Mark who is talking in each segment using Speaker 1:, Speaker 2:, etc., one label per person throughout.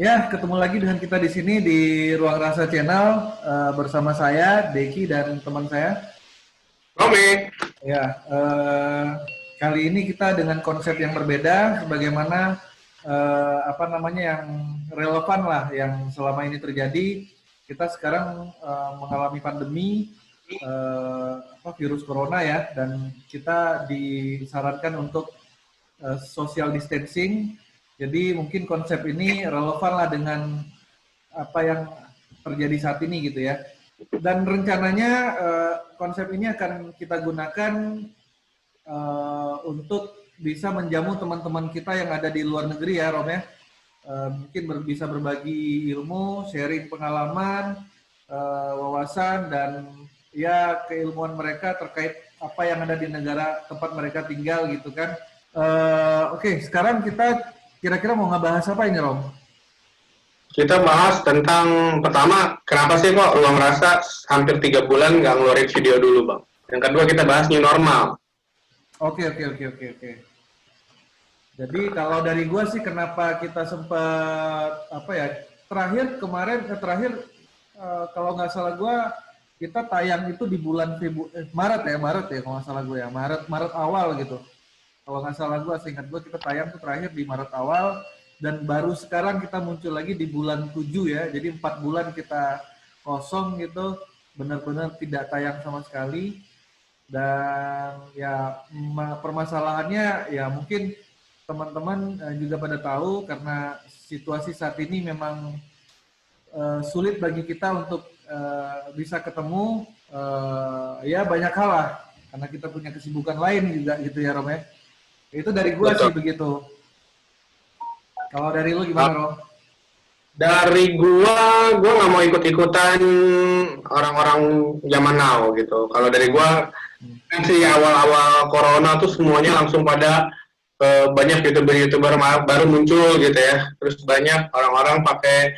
Speaker 1: Ya, ketemu lagi dengan kita di sini di Ruang Rasa Channel bersama saya, Deki dan teman saya.
Speaker 2: Oke,
Speaker 1: Ya, kali ini kita dengan konsep yang berbeda, sebagaimana apa namanya yang relevan lah, yang selama ini terjadi. Kita sekarang mengalami pandemi virus corona ya, dan kita disarankan untuk social distancing. Jadi mungkin konsep ini relevan lah dengan apa yang terjadi saat ini gitu ya. Dan rencananya konsep ini akan kita gunakan untuk bisa menjamu teman-teman kita yang ada di luar negeri ya, Rom ya. Mungkin bisa berbagi ilmu, sharing pengalaman, wawasan dan ya keilmuan mereka terkait apa yang ada di negara tempat mereka tinggal gitu kan. Oke, sekarang kita kira-kira mau ngebahas apa ini, Rom?
Speaker 2: kita bahas tentang pertama, kenapa sih kok Ruang Rasa hampir 3 bulan nggak ngeluarin video dulu, Bang? Yang kedua kita bahas new normal.
Speaker 1: Oke. Jadi kalau dari gua sih kenapa kita sempat apa ya terakhir kemarin kalau nggak salah gua kita tayang itu di bulan Maret ya kalau nggak salah gue ya Maret awal gitu. Kalau nggak salah gue, seingat gue kita tayang tuh terakhir di Maret awal dan baru sekarang kita muncul lagi di bulan 7 ya. Jadi 4 bulan kita kosong gitu, benar-benar tidak tayang sama sekali. Dan ya permasalahannya ya mungkin teman-teman juga pada tahu karena situasi saat ini memang sulit bagi kita untuk bisa ketemu ya banyak hal lah karena kita punya kesibukan lain juga gitu ya Rom ya. Itu dari gua sih
Speaker 2: Betul.
Speaker 1: begitu. Kalau dari lu gimana, Rom?
Speaker 2: Dari gua nggak mau ikut-ikutan orang-orang zaman now gitu. Kalau dari gua kan sih awal-awal corona tuh semuanya langsung pada banyak youtuber-youtuber baru muncul gitu ya. Terus banyak orang-orang pakai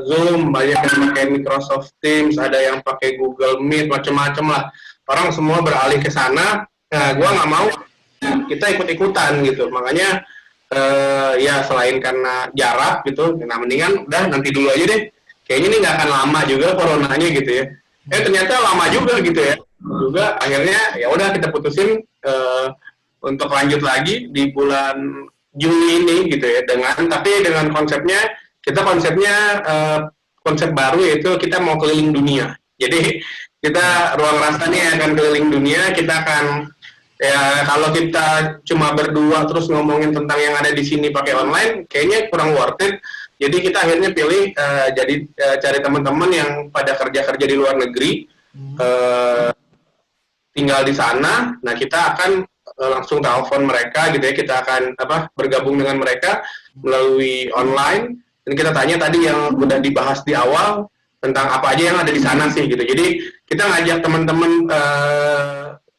Speaker 2: Zoom, banyak yang pakai Microsoft Teams, ada yang pakai Google Meet, macam-macam lah. Orang semua beralih ke sana. Nah, gua nggak mau kita ikut-ikutan gitu. Makanya ya selain karena jarak gitu, nah mendingan udah nanti dulu aja deh. Kayaknya ini nggak akan lama juga coronanya gitu ya. Ternyata lama juga gitu ya. Juga akhirnya ya udah kita putusin untuk lanjut lagi di bulan Juni ini gitu ya, dengan konsepnya konsep baru, yaitu kita mau keliling dunia. Jadi kita Ruang Rasa nih akan keliling dunia. Kita akan, ya kalau kita cuma berdua terus ngomongin tentang yang ada di sini pakai online, kayaknya kurang worth it. Jadi kita akhirnya pilih cari teman-teman yang pada kerja di luar negeri, uh, tinggal di sana. Nah, kita akan langsung telepon mereka gitu ya. Kita akan bergabung dengan mereka melalui online, dan kita tanya tadi yang udah dibahas di awal tentang apa aja yang ada di sana sih gitu. Jadi kita ngajak teman-teman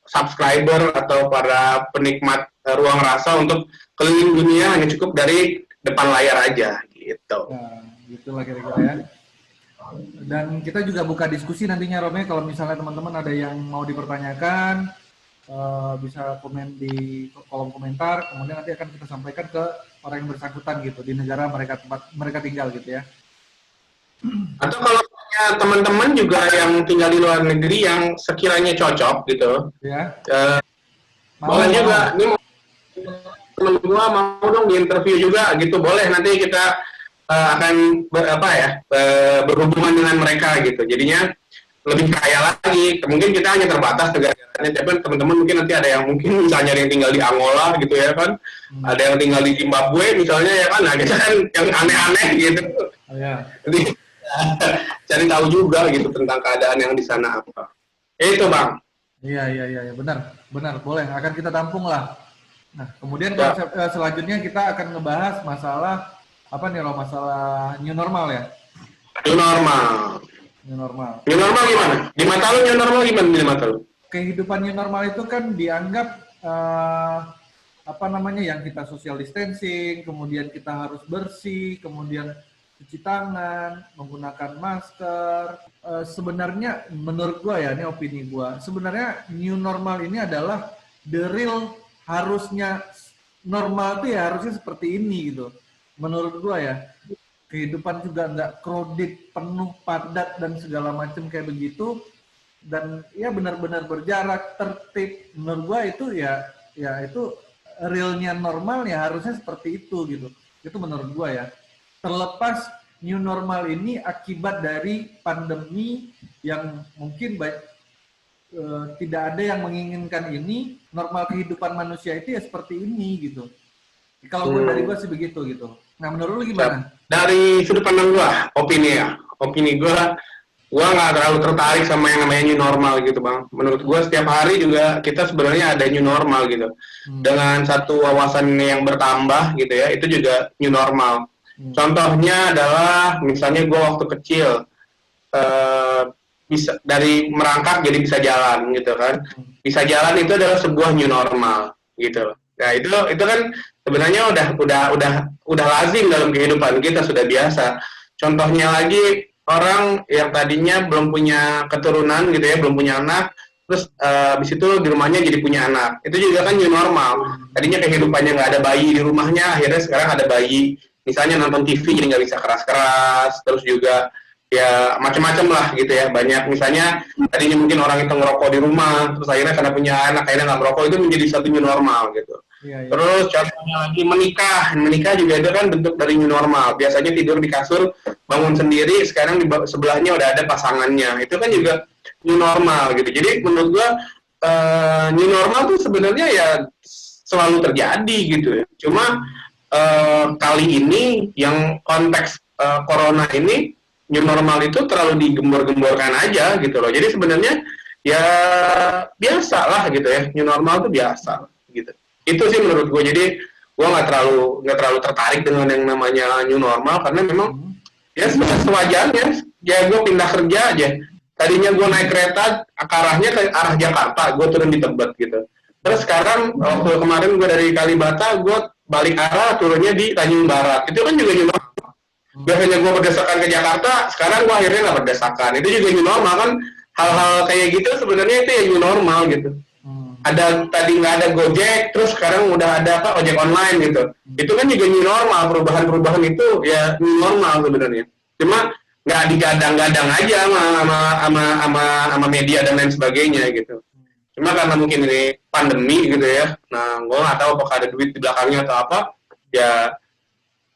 Speaker 2: subscriber atau para penikmat Ruang Rasa untuk keliling dunia hanya cukup dari depan layar aja gitu.
Speaker 1: Nah, gitulah kira-kira ya. Dan kita juga buka diskusi nantinya Romnya kalau misalnya teman-teman ada yang mau dipertanyakan bisa komen di kolom komentar, kemudian nanti akan kita sampaikan ke orang yang bersangkutan gitu di negara tempat mereka tinggal gitu ya.
Speaker 2: Atau kalau punya teman-teman juga yang tinggal di luar negeri yang sekiranya cocok gitu,
Speaker 1: Ya.
Speaker 2: boleh juga. Ini temen gua mau dong diinterview juga gitu, boleh. Nanti kita akan berhubungan dengan mereka gitu. Jadinya lebih kaya lagi. Mungkin kita hanya terbatas negaranya, tapi teman-teman mungkin nanti ada yang mungkin misalnya yang tinggal di Angola gitu ya kan, ada yang tinggal di Zimbabwe misalnya ya kan. Nah, kita kan yang aneh-aneh gitu.
Speaker 1: Ya.
Speaker 2: Jadi cari tahu juga gitu tentang keadaan yang di sana apa. Itu Bang.
Speaker 1: Iya, benar, boleh. Akan kita tampung lah. Nah, kemudian
Speaker 2: Ya.
Speaker 1: konsep selanjutnya kita akan ngebahas masalah apa nih, Rom? Masalah new normal ya.
Speaker 2: New normal.
Speaker 1: New normal.
Speaker 2: New normal gimana? Di mata lu new normal gimana di mata lu?
Speaker 1: Kehidupan new normal itu kan dianggap apa namanya yang kita social distancing, kemudian kita harus bersih, kemudian cuci tangan, menggunakan masker. Sebenarnya menurut gua ya, ini opini gua, sebenarnya new normal ini adalah the real harusnya normal tuh ya harusnya seperti ini gitu. Menurut gua ya. kehidupan juga nggak crowded, penuh, padat dan segala macam kayak begitu, dan ya benar-benar berjarak, tertib. Menurut gua itu ya itu realnya normal ya, harusnya seperti itu gitu. Itu menurut gua ya. Terlepas new normal ini akibat dari pandemi yang mungkin tidak ada yang menginginkan ini, normal kehidupan manusia itu ya seperti ini gitu. Kalau gue dari gue sih begitu gitu. Nah menurut lu gimana?
Speaker 2: Dari sudut pandang gue, opini gue nggak terlalu tertarik sama yang namanya new normal gitu bang. Menurut gue setiap hari juga kita sebenarnya ada new normal gitu. Dengan satu wawasan yang bertambah gitu ya, itu juga new normal. Contohnya adalah misalnya gue waktu kecil bisa dari merangkak jadi bisa jalan gitu kan. Bisa jalan itu adalah sebuah new normal gitu. Nah itu kan sebenarnya udah lazim dalam kehidupan kita, sudah biasa. Contohnya lagi orang yang tadinya belum punya keturunan gitu ya, belum punya anak, terus habis itu di rumahnya jadi punya anak. Itu juga kan new normal. Tadinya kehidupannya nggak ada bayi di rumahnya, akhirnya sekarang ada bayi. Misalnya nonton TV jadi nggak bisa keras-keras, terus juga ya macam-macam lah gitu ya, banyak. Misalnya tadinya mungkin orang itu ngerokok di rumah, terus akhirnya karena punya anak akhirnya nggak merokok, itu menjadi satu new normal gitu. Iya. Terus contohnya lagi menikah juga itu kan bentuk dari new normal. Biasanya tidur di kasur, bangun sendiri, sekarang di sebelahnya udah ada pasangannya, itu kan juga new normal gitu. Jadi menurut gua new normal tuh sebenarnya ya selalu terjadi gitu ya. Cuma kali ini yang konteks corona ini, new normal itu terlalu digembor-gemborkan aja gitu loh. Jadi sebenarnya ya biasa lah gitu ya, new normal itu biasa gitu. Itu sih menurut gue. Jadi gue nggak terlalu tertarik dengan yang namanya new normal, karena memang ya sewajarnya. Ya gue pindah kerja aja. Tadinya gue naik kereta arahnya ke arah Jakarta, gue turun di Tebet gitu. Terus sekarang waktu kemarin gue dari Kalibata, gue balik arah turunnya di Tanjung Barat. Itu kan juga new normal. Biasanya gue berdasarkan ke Jakarta, sekarang gue akhirnya nggak berdasarkan. Itu juga new normal kan. Hal-hal kayak gitu sebenarnya itu ya new normal gitu. Ada tadi nggak ada Gojek, terus sekarang udah ada ojek online gitu. Itu kan juga new normal. Perubahan-perubahan itu ya new normal sebenarnya. Cuma nggak digadang-gadang aja sama media dan lain sebagainya gitu. Cuma karena mungkin ini pandemi gitu ya. Nah, gue nggak tahu apakah ada duit di belakangnya atau apa. Ya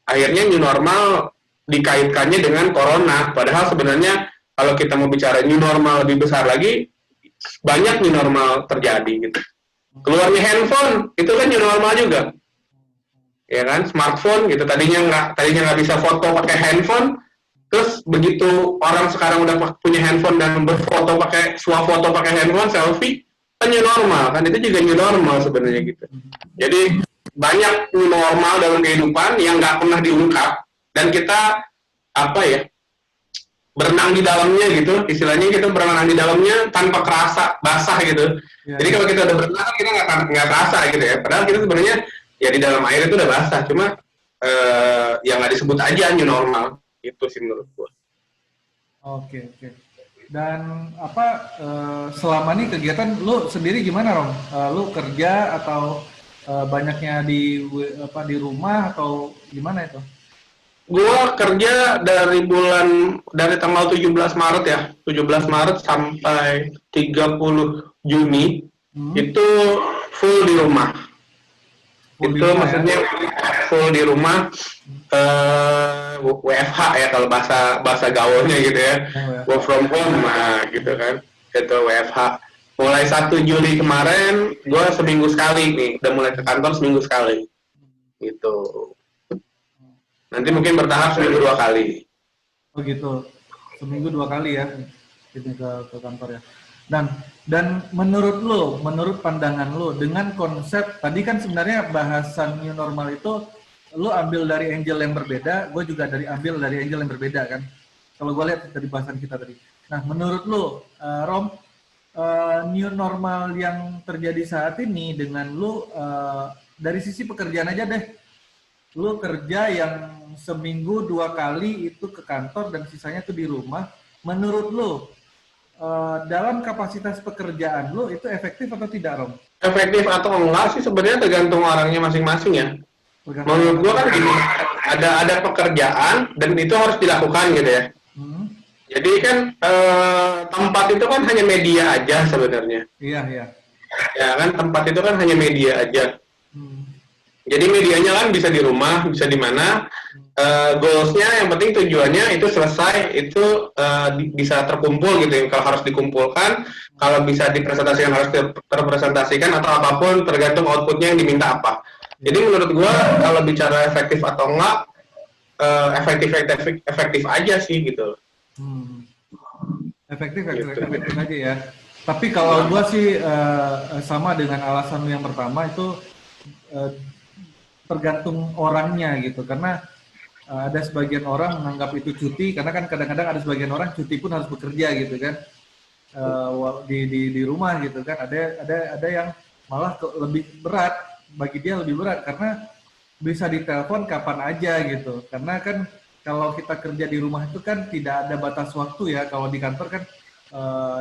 Speaker 2: akhirnya new normal dikaitkannya dengan corona. Padahal sebenarnya kalau kita mau bicara new normal lebih besar lagi, banyak new normal terjadi gitu. Keluarnya handphone itu kan new normal juga, ya kan? Smartphone gitu, tadinya nggak bisa foto pakai handphone, terus begitu orang sekarang udah punya handphone dan berfoto pakai swafoto pakai handphone, selfie, kan new normal kan. Itu juga new normal sebenarnya gitu. Jadi banyak new normal dalam kehidupan yang nggak pernah diungkap, dan kita berenang di dalamnya gitu, istilahnya kita berenang di dalamnya tanpa kerasa basah gitu. Ya. Jadi kalau kita udah berenang kita nggak kerasa gitu ya. Padahal kita sebenarnya ya di dalam air itu udah basah, cuma yang nggak disebut aja new normal. Itu sih menurut gua.
Speaker 1: Oke. Dan selama ini kegiatan lu sendiri gimana, Rom? Lu kerja atau banyaknya di rumah atau gimana itu?
Speaker 2: Gua kerja dari tanggal 17 Maret ya, 17 Maret sampai 30 Juni, itu full di rumah. Itu maksudnya full di rumah, WFH ya kalau bahasa gaulnya gitu ya, work from home, nah gitu kan, itu WFH. Mulai 1 Juli kemarin, gue seminggu sekali nih, udah mulai ke kantor seminggu sekali, gitu. Nanti mungkin bertahap seminggu 2 kali.
Speaker 1: Oh gitu, seminggu 2 kali ya, ini ke kantor ya. Dan menurut pandangan lo, dengan konsep tadi kan sebenarnya bahasan new normal itu lo ambil dari angle yang berbeda, gue juga ambil dari angle yang berbeda kan. Kalau gue lihat dari bahasan kita tadi. Nah, menurut lo, Rom, new normal yang terjadi saat ini dengan lo dari sisi pekerjaan aja deh. Lu kerja yang seminggu 2 kali itu ke kantor dan sisanya tuh di rumah. Menurut lu, dalam kapasitas pekerjaan lu itu efektif atau tidak, Rom?
Speaker 2: Efektif atau enggak sih sebenarnya tergantung orangnya masing-masing ya. menurut gua kan gini, ada pekerjaan dan itu harus dilakukan gitu ya. Jadi kan tempat itu kan hanya media aja sebenarnya.
Speaker 1: Iya, iya.
Speaker 2: Ya kan tempat itu kan hanya media aja. Jadi medianya kan bisa di rumah, bisa di mana. Goalsnya yang penting tujuannya itu selesai, itu bisa terkumpul gitu. Kalau harus dikumpulkan, kalau bisa dipresentasikan harus terpresentasikan atau apapun tergantung outputnya yang diminta apa. Jadi menurut gua kalau bicara efektif atau enggak, efektif aja sih gitu.
Speaker 1: Efektif
Speaker 2: Gitu.
Speaker 1: aja ya. Tapi kalau gua sih sama dengan alasan yang pertama itu tergantung orangnya gitu. Karena ada sebagian orang menganggap itu cuti, karena kan kadang-kadang ada sebagian orang cuti pun harus bekerja gitu kan, di rumah gitu kan. Ada yang malah lebih berat, bagi dia lebih berat karena bisa ditelepon kapan aja gitu. Karena kan kalau kita kerja di rumah itu kan tidak ada batas waktu ya. Kalau di kantor kan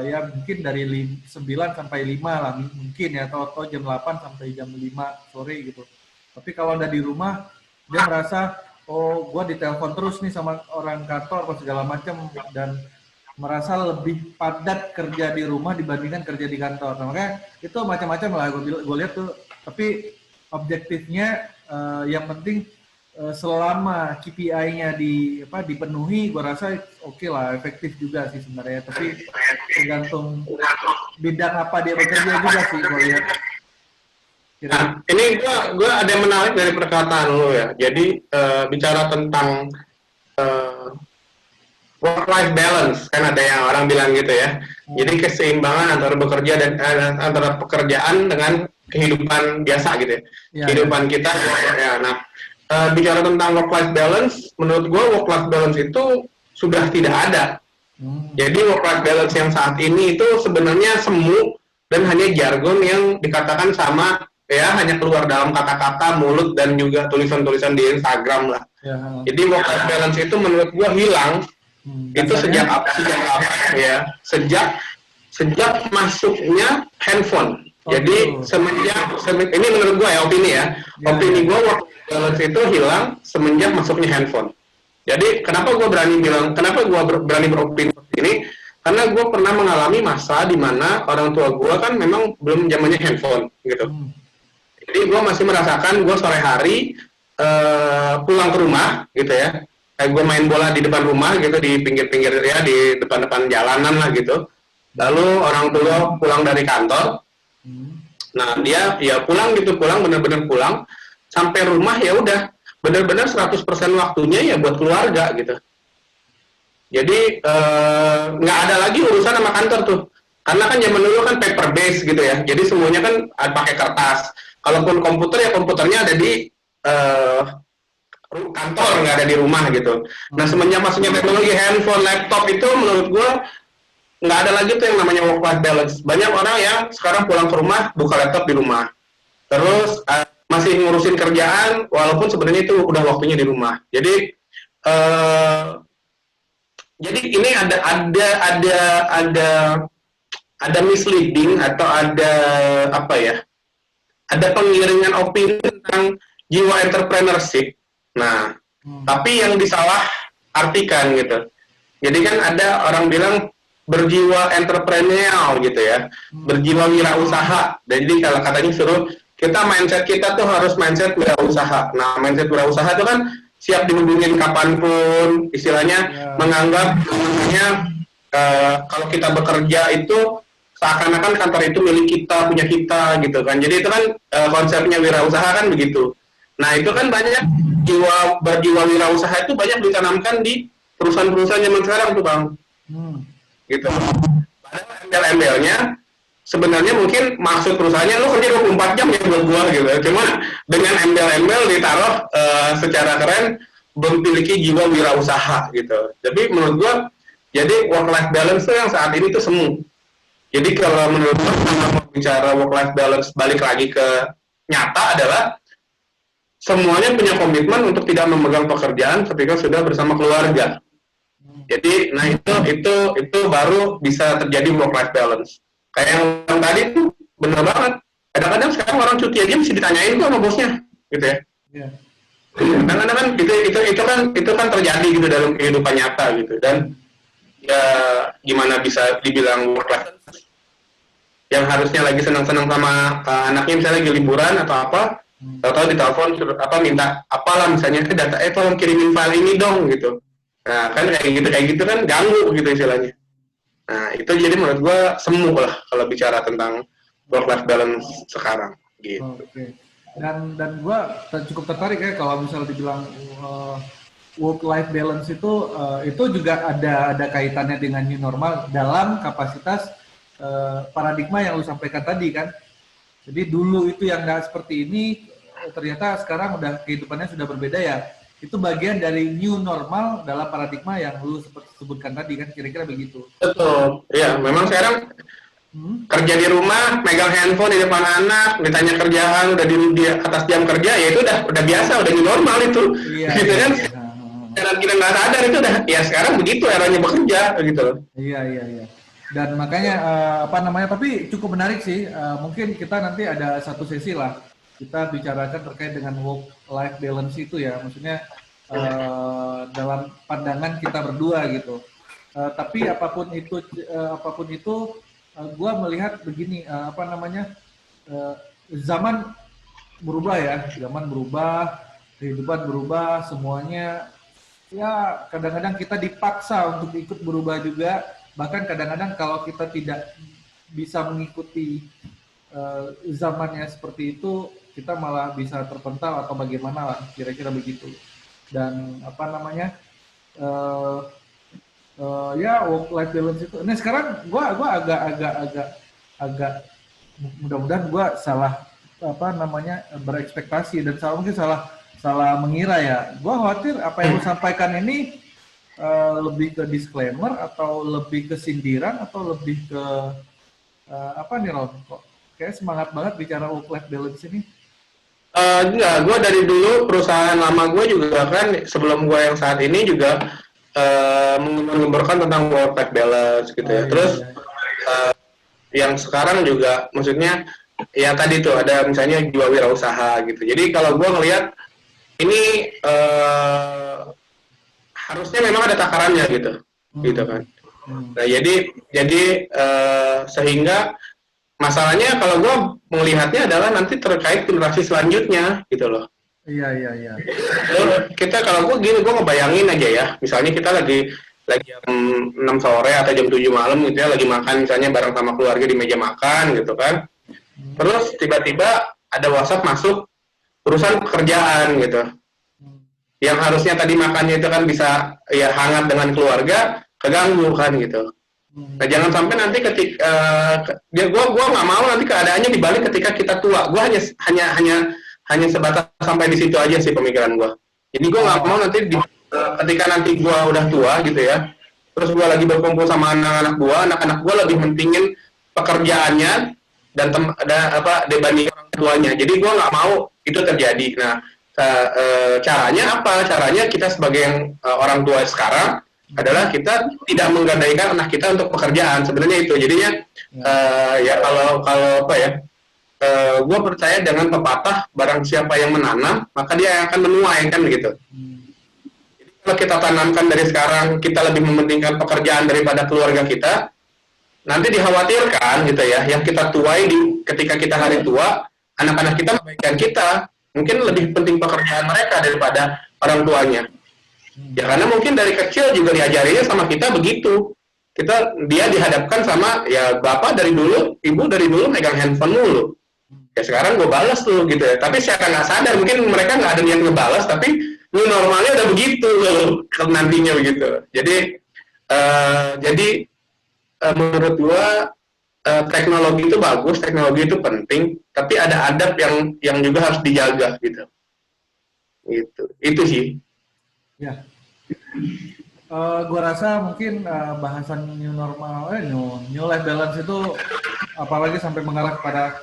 Speaker 1: ya mungkin dari 9 sampai 5 lah mungkin ya, atau jam 8 sampai jam 5 sore gitu. Tapi kalau udah di rumah dia merasa oh gue ditelepon terus nih sama orang kantor atau segala macam, dan merasa lebih padat kerja di rumah dibandingkan kerja di kantor. Nah, makanya itu macam-macam lah gue lihat tuh. Tapi objektifnya yang penting selama KPI-nya dipenuhi, gue rasa oke lah, efektif juga sih sebenarnya. Tapi tergantung bidang apa dia bekerja juga sih gue lihat.
Speaker 2: Nah, ini gue ada yang menarik dari perkataan lo ya. Jadi bicara tentang work-life balance, kan ada yang orang bilang gitu ya. Jadi keseimbangan antara bekerja dan antara pekerjaan dengan kehidupan biasa gitu ya. Kehidupan kita ya. Nah, bicara tentang work-life balance, menurut gue work-life balance itu sudah tidak ada. Jadi work-life balance yang saat ini itu sebenarnya semu dan hanya jargon yang dikatakan sama ya, hanya keluar dalam kata-kata, mulut, dan juga tulisan-tulisan di Instagram lah. Jadi work-life balance itu menurut gue hilang. Itu sejak apa ya? Sejak masuknya handphone. Jadi semenjak ini menurut gue ya, opini ya. Opini gue work balance itu hilang semenjak masuknya handphone. Jadi kenapa gue berani beropini ini? Karena gue pernah mengalami masa di mana orang tua gue kan memang belum zamannya handphone gitu. Jadi gue masih merasakan gue sore hari pulang ke rumah gitu ya. Kayak gue main bola di depan rumah gitu, di pinggir-pinggir ya, di depan-depan jalanan lah gitu. Lalu orang tua pulang dari kantor. Nah dia ya pulang bener-bener pulang. Sampai rumah ya udah benar-benar 100% waktunya ya buat keluarga gitu. Jadi nggak ada lagi urusan sama kantor tuh, karena kan zaman dulu kan paper base gitu ya. Jadi semuanya kan pakai kertas. Kalaupun komputer ya komputernya ada di kantor, nggak ada di rumah gitu. Nah semenjak masuknya teknologi handphone, laptop itu menurut gue nggak ada lagi tuh yang namanya work-life balance. Banyak orang yang sekarang pulang ke rumah buka laptop di rumah. Terus masih ngurusin kerjaan walaupun sebenarnya itu udah waktunya di rumah. Jadi ini ada misleading atau ada apa ya? Ada pengiringan opini tentang jiwa entrepreneurship. Nah, tapi yang disalah artikan gitu. Jadi kan ada orang bilang berjiwa entrepreneurial gitu ya, berjiwa wirausaha. Jadi kalau katanya suruh mindset kita tuh harus mindset wirausaha. Nah, mindset wirausaha itu kan siap dihubungin kapanpun, istilahnya menganggap kalau kita bekerja itu seakan-akan kantor itu milik kita, punya kita gitu kan. Jadi itu kan konsepnya wirausaha kan begitu. Nah itu kan banyak berjiwa wirausaha itu banyak ditanamkan di perusahaan-perusahaan zaman sekarang tuh Bang. Gitu. Padahal embel-embelnya sebenarnya mungkin maksud perusahaannya lu kerja 24 jam ya buat gua gitu. Cuma dengan embel-embel ditaruh secara keren memiliki jiwa wirausaha gitu. Tapi menurut gua jadi work life balance tuh yang saat ini tuh semu. Jadi kalau menurut gua kalau bicara work life balance balik lagi ke nyata adalah semuanya punya komitmen untuk tidak memegang pekerjaan ketika sudah bersama keluarga. Jadi, nah itu baru bisa terjadi work life balance. Kayak yang tadi tuh bener banget. Kadang-kadang sekarang orang cuti aja mesti ditanyain tuh sama bosnya, gitu ya. Karena kan itu kan terjadi gitu dalam kehidupan nyata gitu, dan ya gimana bisa dibilang work life yang harusnya lagi senang-senang sama anaknya, misalnya lagi liburan atau apa, tahu-tahu ditelepon apa minta apalah misalnya ke data, tolong kirimin file ini dong gitu. Nah kan kayak gitu kan ganggu gitu istilahnya. Nah itu jadi menurut gua semu lah kalau bicara tentang work life balance sekarang gitu.
Speaker 1: Oke. Dan gue cukup tertarik ya kalau misalnya dibilang work life balance itu juga ada kaitannya dengan new normal dalam kapasitas paradigma yang lu sampaikan tadi kan. Jadi dulu itu yang nggak seperti ini, ternyata sekarang udah kehidupannya sudah berbeda ya. Itu bagian dari new normal dalam paradigma yang lu seperti sebutkan tadi kan, kira-kira begitu.
Speaker 2: Betul. Ya memang sekarang kerja di rumah, megang handphone di depan anak, ditanya kerjaan, udah di atas jam kerja, ya itu udah biasa, udah new normal itu.
Speaker 1: Iya,
Speaker 2: gitu
Speaker 1: iya,
Speaker 2: kan.
Speaker 1: iya.
Speaker 2: Dan kita nggak sadar itu udah, ya sekarang begitu eranya bekerja gitu.
Speaker 1: Iya, iya, iya. Dan makanya tapi cukup menarik sih. Mungkin kita nanti ada satu sesi lah kita bicarakan terkait dengan work life balance itu ya. Maksudnya dalam pandangan kita berdua gitu. Tapi apapun itu, gue melihat begini, zaman berubah ya, zaman berubah, kehidupan berubah, semuanya ya kadang-kadang kita dipaksa untuk ikut berubah juga. Bahkan kadang-kadang kalau kita tidak bisa mengikuti zamannya seperti itu, kita malah bisa terpental atau bagaimana lah, kira-kira begitu. Dan ya work life balance itu. Nah sekarang gua agak mudah-mudahan gua salah berekspektasi dan mungkin salah mengira ya. Gua khawatir apa yang lu sampaikan ini lebih ke disclaimer atau lebih ke sindiran atau lebih ke apa nih Ron? Kok kayak semangat banget bicara work life balance ini?
Speaker 2: Enggak, gue dari dulu perusahaan lama gue juga kan, sebelum gue yang saat ini juga menggemborkan tentang work life balance gitu ya. Terus yang sekarang juga maksudnya ya tadi tuh ada misalnya jiwa wirausaha gitu. Jadi kalau gue ngelihat ini harusnya memang ada takarannya gitu, gitu kan. Nah jadi sehingga masalahnya kalau gue melihatnya adalah nanti terkait generasi selanjutnya gitu loh.
Speaker 1: Iya.
Speaker 2: Kita kalau gue ngebayangin aja ya, misalnya kita lagi jam 6 sore atau jam 7 malam gitu ya, lagi makan misalnya bareng sama keluarga di meja makan gitu kan. Terus tiba-tiba ada WhatsApp masuk urusan pekerjaan gitu. Yang harusnya tadi makannya itu kan bisa ya hangat dengan keluarga, keganggu kan gitu. Nah jangan sampai nanti ketika gue nggak mau nanti keadaannya dibalik ketika kita tua. Gue hanya sebatas sampai di situ aja sih pemikiran gue. Jadi gue nggak mau nanti ketika nanti gue udah tua gitu ya, terus gue lagi berkumpul sama anak-anak gue lebih mentingin pekerjaannya dan dibanding orang tuanya. Jadi gue nggak mau itu terjadi. Nah caranya apa? Caranya kita sebagai orang tua sekarang adalah kita tidak menggadaikan anak kita untuk pekerjaan, sebenarnya itu. Jadinya ya kalau apa ya, gue percaya dengan pepatah barang siapa yang menanam maka dia yang akan menuai kan gitu. Jadi kalau kita tanamkan dari sekarang kita lebih mementingkan pekerjaan daripada keluarga kita, nanti dikhawatirkan gitu ya, yang kita tuai ketika kita hari tua, anak-anak kita kebaikan kita mungkin lebih penting pekerjaan mereka daripada orang tuanya. Ya karena mungkin dari kecil juga diajarinya sama kita begitu. Dia dihadapkan sama ya bapak dari dulu, ibu dari dulu megang handphone mulu. Ya sekarang gue balas tuh gitu ya. Tapi secara nggak sadar mungkin mereka nggak ada niat ngebalas, tapi new normalnya udah begitu nantinya begitu. Jadi menurut gue teknologi itu bagus, teknologi itu penting, tapi ada adab yang juga harus dijaga gitu. Itu sih.
Speaker 1: Ya, gue rasa mungkin bahasan new normal, new life balance itu apalagi sampai mengarah kepada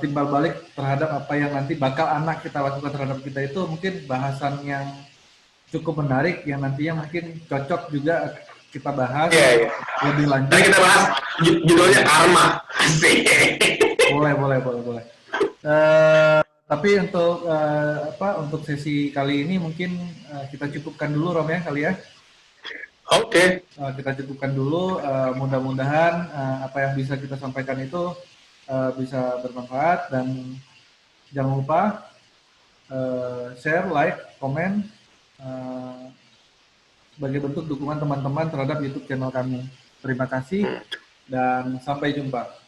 Speaker 1: timbal balik terhadap apa yang nanti bakal anak kita lakukan terhadap kita, itu mungkin bahasan yang cukup menarik yang nantinya mungkin cocok juga kita bahas lebih lanjut.
Speaker 2: Nah, kita bahas judulnya karma. Asik.
Speaker 1: Boleh. Tapi untuk untuk sesi kali ini mungkin kita cukupkan dulu Rom ya kali ya.
Speaker 2: Oke.
Speaker 1: Kita cukupkan dulu. Mudah-mudahan apa yang bisa kita sampaikan itu bisa bermanfaat dan jangan lupa share, like, komen sebagai bentuk dukungan teman-teman terhadap YouTube channel kami. Terima kasih dan sampai jumpa.